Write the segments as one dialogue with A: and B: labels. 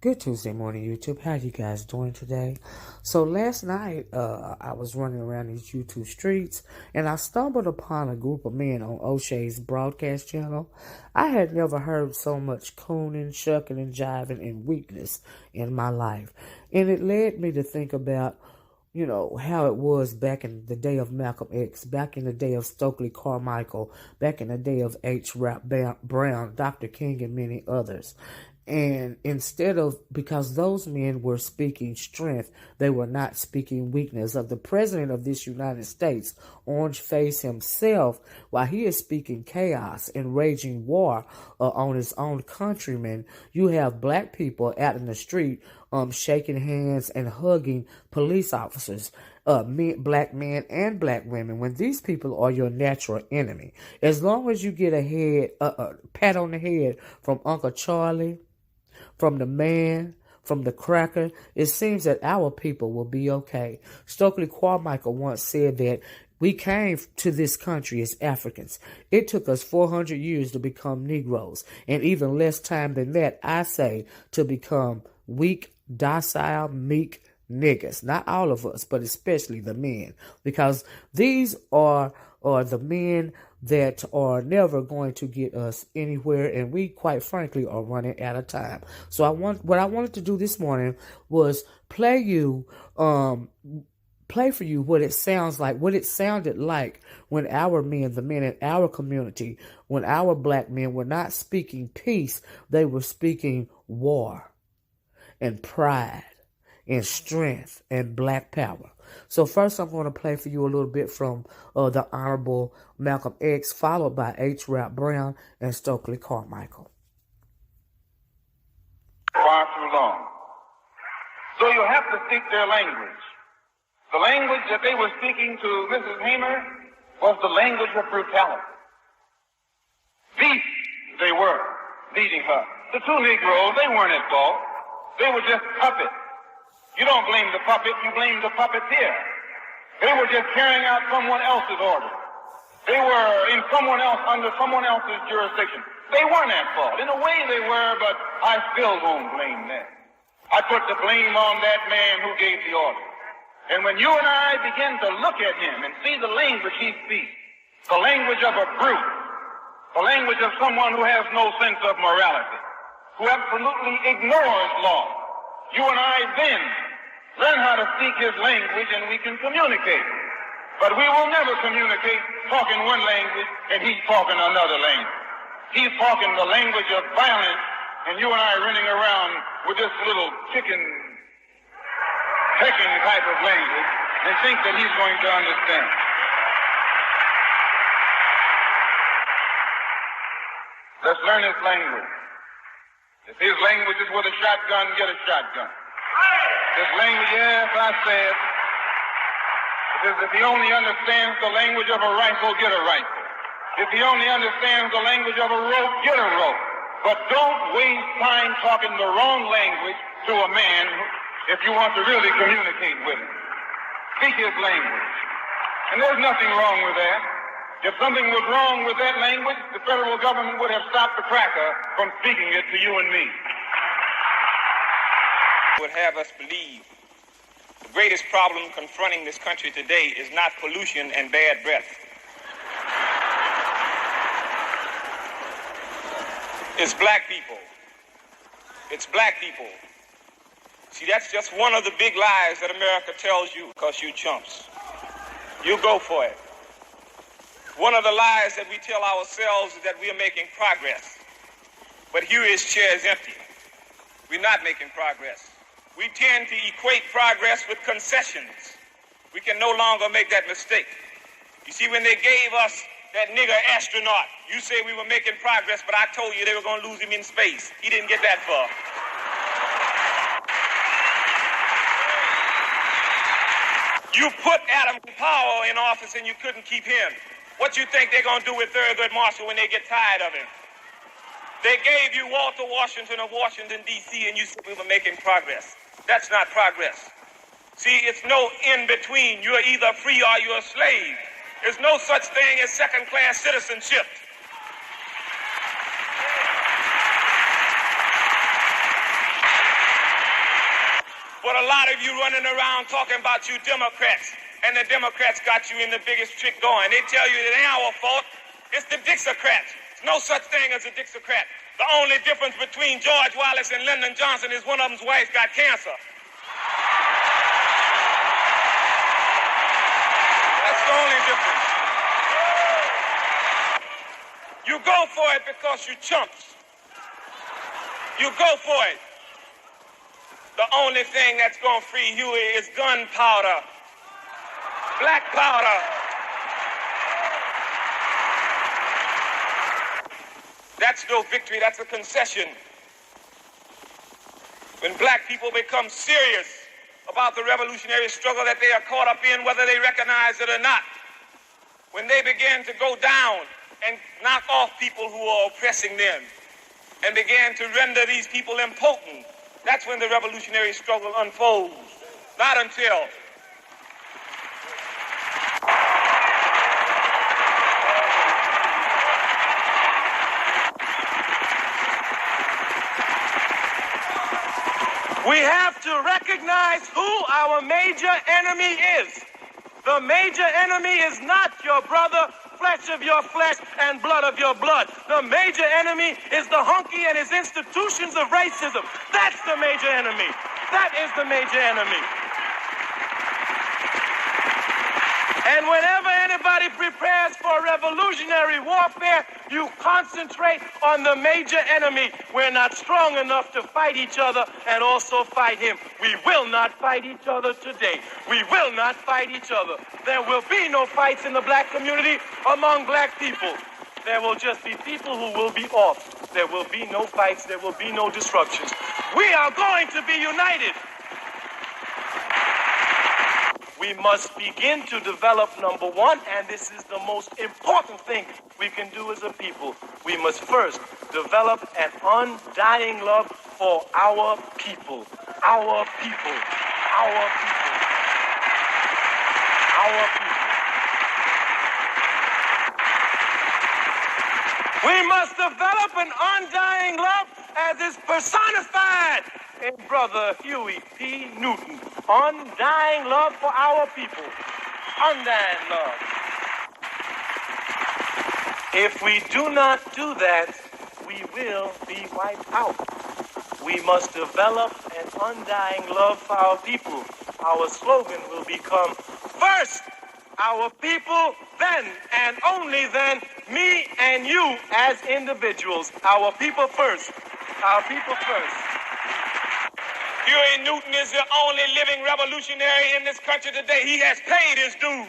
A: Good Tuesday morning, YouTube. How you guys doing today? So last night, I was running around these YouTube streets, and I stumbled upon a group of men on O'Shea's broadcast channel. I had never heard so much Coonin, Shuckin, and Jivin and weakness in my life, and it led me to think about how it was back in the day of Malcolm X, back in the day of Stokely Carmichael, back in the day of H. Rap Brown, Dr. King, and many others. And because those men were speaking strength, they were not speaking weakness. Of the president of this United States, Orange Face himself, while he is speaking chaos and raging war on his own countrymen, you have black people out in the street shaking hands and hugging police officers, black men and black women, when these people are your natural enemy. As long as you get a pat on the head from Uncle Charlie, from the man, from the cracker, it seems that our people will be okay. Stokely Carmichael once said that we came to this country as Africans. It took us 400 years to become Negroes, and even less time than that, I say, to become weak, docile, meek niggas. Not all of us, but especially the men, because these are the men that are never going to get us anywhere, and we, quite frankly, are running out of time. So what I wanted to do this morning was play for you what it sounds like, what it sounded like when our men, the men in our community, when our black men were not speaking peace, they were speaking war and pride and strength and black power. So first I'm going to play for you a little bit from the Honorable Malcolm X, followed by H. Rap Brown and Stokely Carmichael.
B: Far too long. So you have to speak their language. The language that they were speaking to Mrs. Hamer was the language of brutality. Beasts they were, leading her. The two Negroes, they weren't at fault. They were just puppets. You don't blame the puppet, you blame the puppeteer. They were just carrying out someone else's order. They were in someone else, under someone else's jurisdiction. They weren't at fault. In a way they were, but I still won't blame them. I put the blame on that man who gave the order. And when you and I begin to look at him and see the language he speaks, the language of a brute, the language of someone who has no sense of morality, who absolutely ignores law, you and I then learn how to speak his language and we can communicate. But we will never communicate talking one language and he's talking another language. He's talking the language of violence and you and I running around with this little chicken pecking type of language and think that he's going to understand. Let's learn his language. If his language is with a shotgun, get a shotgun. This language, yes, I said, because if he only understands the language of a rifle, get a rifle. If he only understands the language of a rope, get a rope. But don't waste time talking the wrong language to a man if you want to really communicate with him. Speak his language. And there's nothing wrong with that. If something was wrong with that language, the federal government would have stopped the cracker from speaking it to you and me.
C: Would have us believe the greatest problem confronting this country today is not pollution and bad breath. It's black people. It's black people. See, that's just one of the big lies that America tells you because you chumps. You go for it. One of the lies that we tell ourselves is that we are making progress. But here his chair is empty. We're not making progress. We tend to equate progress with concessions. We can no longer make that mistake. You see, when they gave us that nigger astronaut, you say we were making progress, but I told you they were going to lose him in space. He didn't get that far. You put Adam Powell in office and you couldn't keep him. What you think they're going to do with Thurgood Marshall when they get tired of him? They gave you Walter Washington of Washington, D.C., and you said we were making progress. That's not progress. See, it's no in-between. You're either free or you're a slave. There's no such thing as second-class citizenship. But a lot of you running around talking about you Democrats, and the Democrats got you in the biggest trick going. They tell you it ain't our fault. It's the Dixiecrats. There's no such thing as a Dixiecrat. The only difference between George Wallace and Lyndon Johnson is one of them's wife got cancer. That's the only difference. You go for it because you chumps. You go for it. The only thing that's going to free Huey is gunpowder, black powder. That's no victory, that's a concession. When black people become serious about the revolutionary struggle that they are caught up in, whether they recognize it or not, when they begin to go down and knock off people who are oppressing them and begin to render these people impotent, that's when the revolutionary struggle unfolds. Not until. We have to recognize who our major enemy is. The major enemy is not your brother, flesh of your flesh and blood of your blood. The major enemy is the hunky and his institutions of racism. That's the major enemy. That is the major enemy. And whenever anybody prepares for revolutionary warfare, you concentrate on the major enemy. We're not strong enough to fight each other and also fight him. We will not fight each other today. We will not fight each other. There will be no fights in the black community among black people. There will just be people who will be off. There will be no fights. There will be no disruptions. We are going to be united. We must begin to develop, number one, and this is the most important thing we can do as a people. We must first develop an undying love for our people. Our people. Our people. Our people. We must develop an undying love as is personified in Brother Huey P. Newton. Undying love for our people. Undying love. If we do not do that, we will be wiped out. We must develop an undying love for our people. Our slogan will become, first, our people, then, and only then, me and you as individuals. Our people first. Our people first. Huey Newton is the only living revolutionary in this country today. He has paid his dues.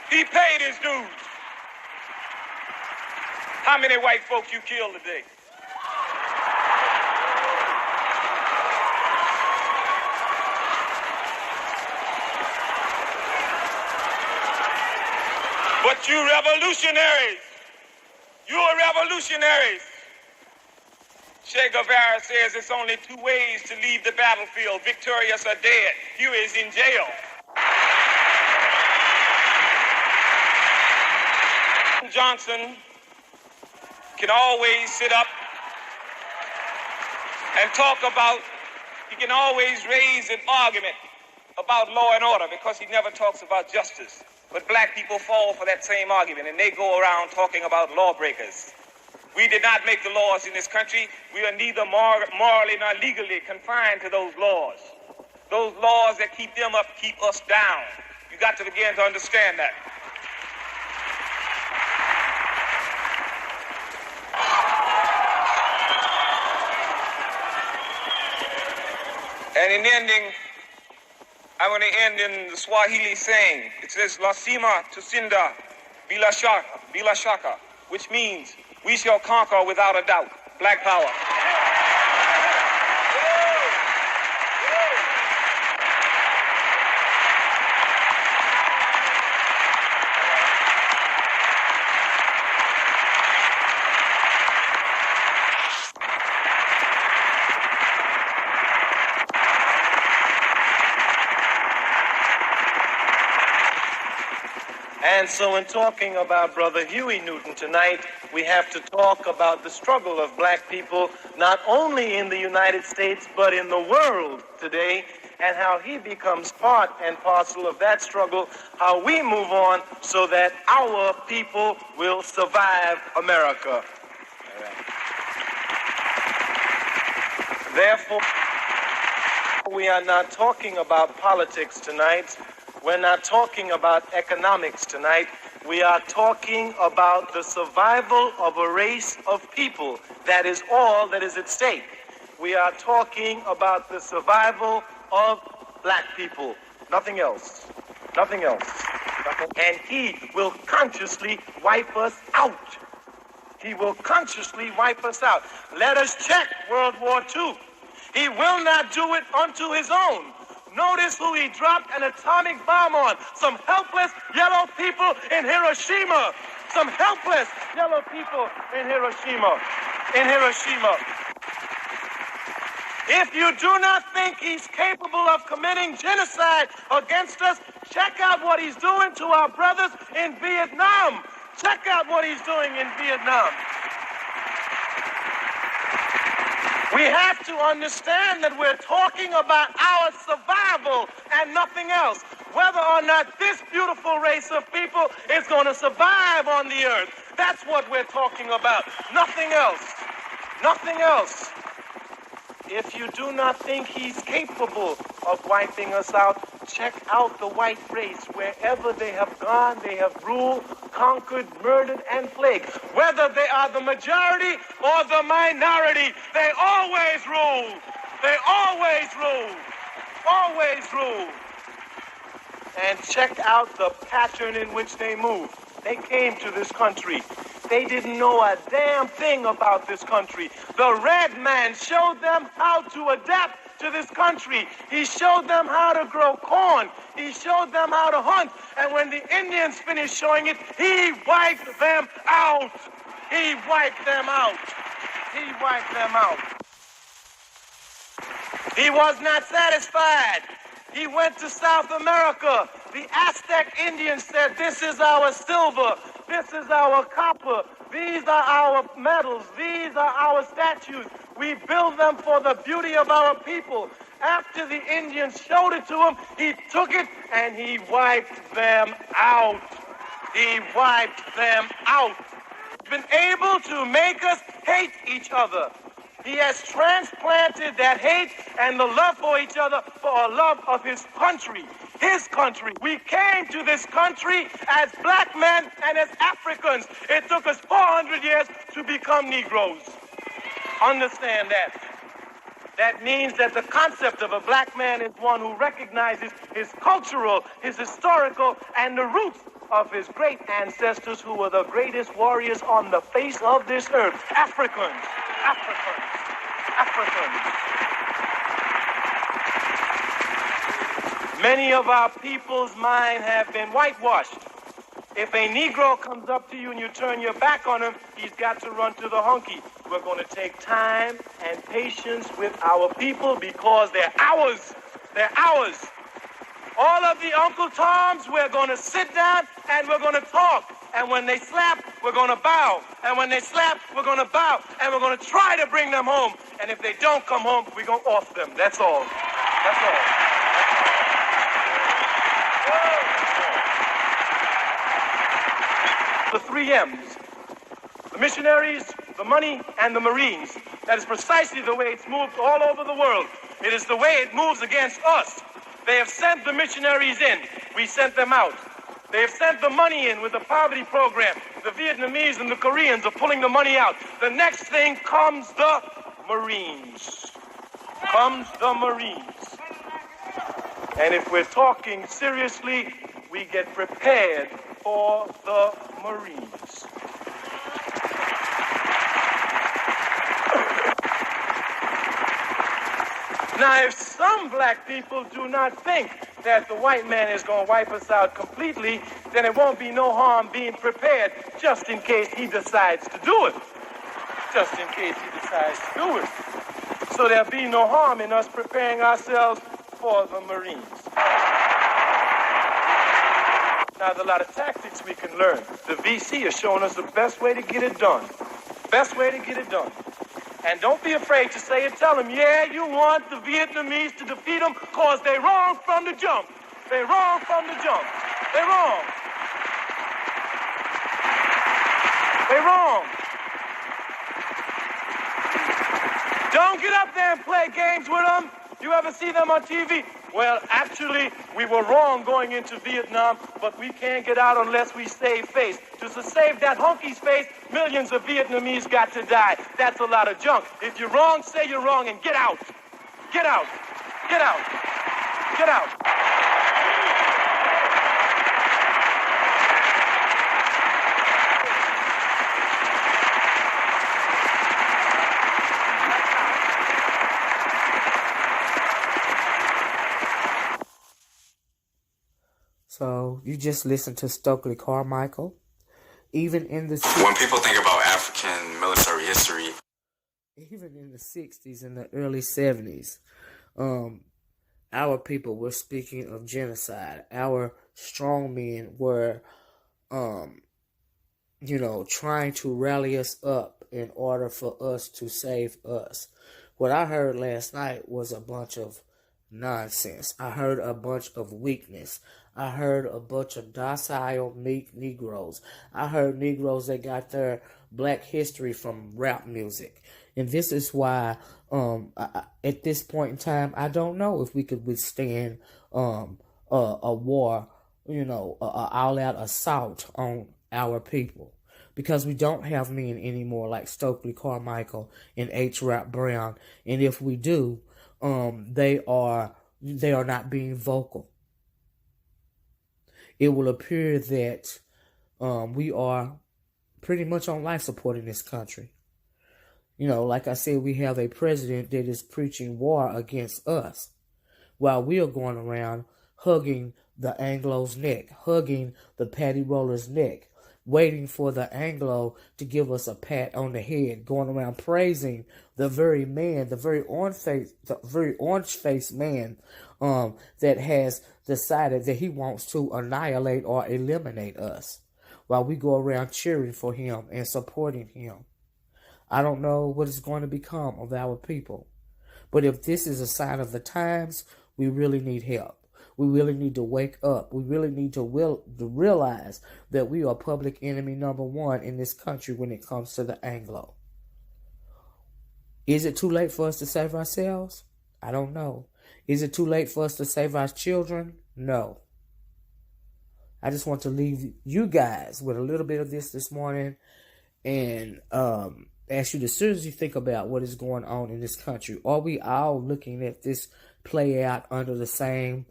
C: He paid his dues. How many white folks you killed today? But you revolutionaries, you are revolutionaries. Che Guevara says it's only two ways to leave the battlefield, victorious or dead. Huey is in jail. Johnson can always sit up and talk about, he can always raise an argument about law and order because he never talks about justice. But black people fall for that same argument and they go around talking about lawbreakers. We did not make the laws in this country. We are neither morally nor legally confined to those laws. Those laws that keep them up keep us down. You got to begin to understand that. And in ending, I want to end in the Swahili saying. It says, Lasima Tusinda Bila Shaka, which means we shall conquer without a doubt. Black power.
D: And so in talking about Brother Huey Newton tonight, we have to talk about the struggle of black people, not only in the United States, but in the world today, and how he becomes part and parcel of that struggle, how we move on so that our people will survive America. All right. Therefore, we are not talking about politics tonight. We're not talking about economics tonight. We are talking about the survival of a race of people. That is all that is at stake. We are talking about the survival of black people. Nothing else. Nothing else. And he will consciously wipe us out. He will consciously wipe us out. Let us check World War II. He will not do it unto his own. Notice who he dropped an atomic bomb on. Some helpless yellow people in Hiroshima. Some helpless yellow people in Hiroshima. If you do not think he's capable of committing genocide against us, check out what he's doing to our brothers in Vietnam. Check out what he's doing in Vietnam. We have to understand that we're talking about our survival and nothing else. Whether or not this beautiful race of people is going to survive on the earth. That's what we're talking about. Nothing else. Nothing else. If you do not think he's capable of wiping us out, check out the white race. Wherever they have gone, they have ruled, conquered, murdered, and plagued. Whether they are the majority or the minority, they always rule. They always rule. Always rule. And check out the pattern in which they move. They came to this country. They didn't know a damn thing about this country. The red man showed them how to adapt to this country. He showed them how to grow corn. He showed them how to hunt. And when the Indians finished showing it, he wiped them out. He wiped them out. He wiped them out. He was not satisfied. He went to South America. The Aztec Indians said, "This is our silver. This is our copper. These are our metals. These are our statues. We build them for the beauty of our people." After the Indians showed it to him, he took it and he wiped them out. He wiped them out. He's been able to make us hate each other. He has transplanted that hate and the love for each other for a love of his country. His country. We came to this country as black men and as Africans. It took us 400 years to become Negroes. Understand that. That means that the concept of a black man is one who recognizes his cultural, his historical, and the roots of his great ancestors who were the greatest warriors on the face of this earth. Africans. Africans. Africans. Many of our people's minds have been whitewashed. If a Negro comes up to you and you turn your back on him, he's got to run to the hunky. We're going to take time and patience with our people because they're ours. They're ours. All of the Uncle Toms, we're going to sit down and we're going to talk. And when they slap, we're going to bow. And when they slap, we're going to bow. And we're going to try to bring them home. And if they don't come home, we're going to off them. That's all. That's all. The 3 M's. The missionaries, the money, and the Marines. That is precisely the way it's moved all over the world. It is the way it moves against us. They have sent the missionaries in. We sent them out. They have sent the money in with the poverty program. The Vietnamese and the Koreans are pulling the money out. The next thing comes the Marines. Comes the Marines. And if we're talking seriously, we get prepared for the Marines. Now, if some black people do not think that the white man is going to wipe us out completely, then it won't be no harm being prepared just in case he decides to do it. Just in case he decides to do it. So there'll be no harm in us preparing ourselves for the Marines. Now, there's a lot of tactics we can learn. The VC is showing us the best way to get it done. Best way to get it done. And don't be afraid to say it. Tell them, yeah, you want the Vietnamese to defeat them because they're wrong from the jump. They're wrong from the jump. They're wrong. They're wrong. Don't get up there and play games with them. You ever see them on TV? Well, actually, we were wrong going into Vietnam, but we can't get out unless we save face. Just to save that hunky's face, millions of Vietnamese got to die. That's a lot of junk. If you're wrong, say you're wrong and get out. Get out. Get out. Get out.
A: So you just listened to Stokely Carmichael. Even in the
E: when people think about African military history,
A: even in the 60s and the early 70s, our people were speaking of genocide. Our strong men were, trying to rally us up in order for us to save us. What I heard last night was a bunch of nonsense. I heard a bunch of weakness. I heard a bunch of docile, meek Negroes. I heard Negroes that got their black history from rap music. And this is why, at this point in time, I don't know if we could withstand a war, an all-out assault on our people. Because we don't have men anymore like Stokely Carmichael and H. Rap Brown. And if we do, they are not being vocal. It will appear that we are pretty much on life support in this country. Like I said, we have a president that is preaching war against us, while we are going around hugging the Anglo's neck, hugging the Patty Roller's neck, waiting for the Anglo to give us a pat on the head, going around praising the very man, the very orange-faced man that has decided that he wants to annihilate or eliminate us, while we go around cheering for him and supporting him. I don't know what is going to become of our people. But if this is a sign of the times, we really need help. We really need to wake up. We really need to realize that we are public enemy number one in this country when it comes to the Anglo. Is it too late for us to save ourselves? I don't know. Is it too late for us to save our children? No. I just want to leave you guys with a little bit of this morning and ask you to seriously think about what is going on in this country. Are we all looking at this play out under the same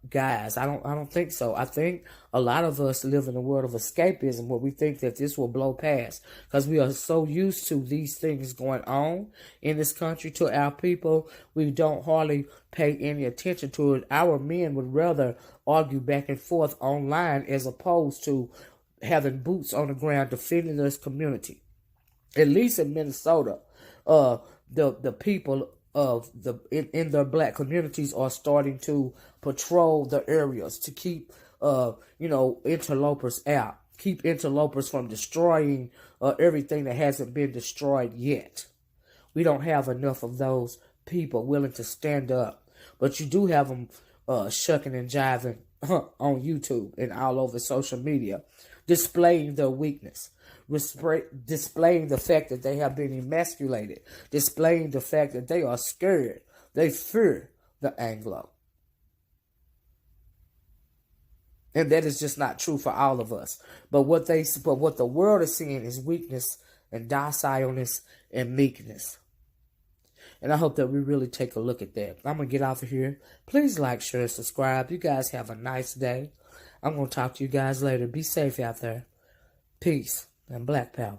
A: guys? I don't think so. I think a lot of us live in a world of escapism where we think that this will blow past because we are so used to these things going on in this country to our people. We don't hardly pay any attention to it. Our men would rather argue back and forth online as opposed to having boots on the ground defending this community. At least in Minnesota, the people of in their black communities are starting to patrol the areas to keep interlopers out, keep interlopers from destroying everything that hasn't been destroyed yet. We don't have enough of those people willing to stand up, but you do have them shucking and jiving on YouTube and all over social media, displaying their weakness, displaying the fact that they have been emasculated, displaying the fact that they are scared. They fear the Anglo. And that is just not true for all of us. But what the world is seeing is weakness and docileness and meekness. And I hope that we really take a look at that. I'm going to get off of here. Please like, share, and subscribe. You guys have a nice day. I'm going to talk to you guys later. Be safe out there. Peace and Black Power.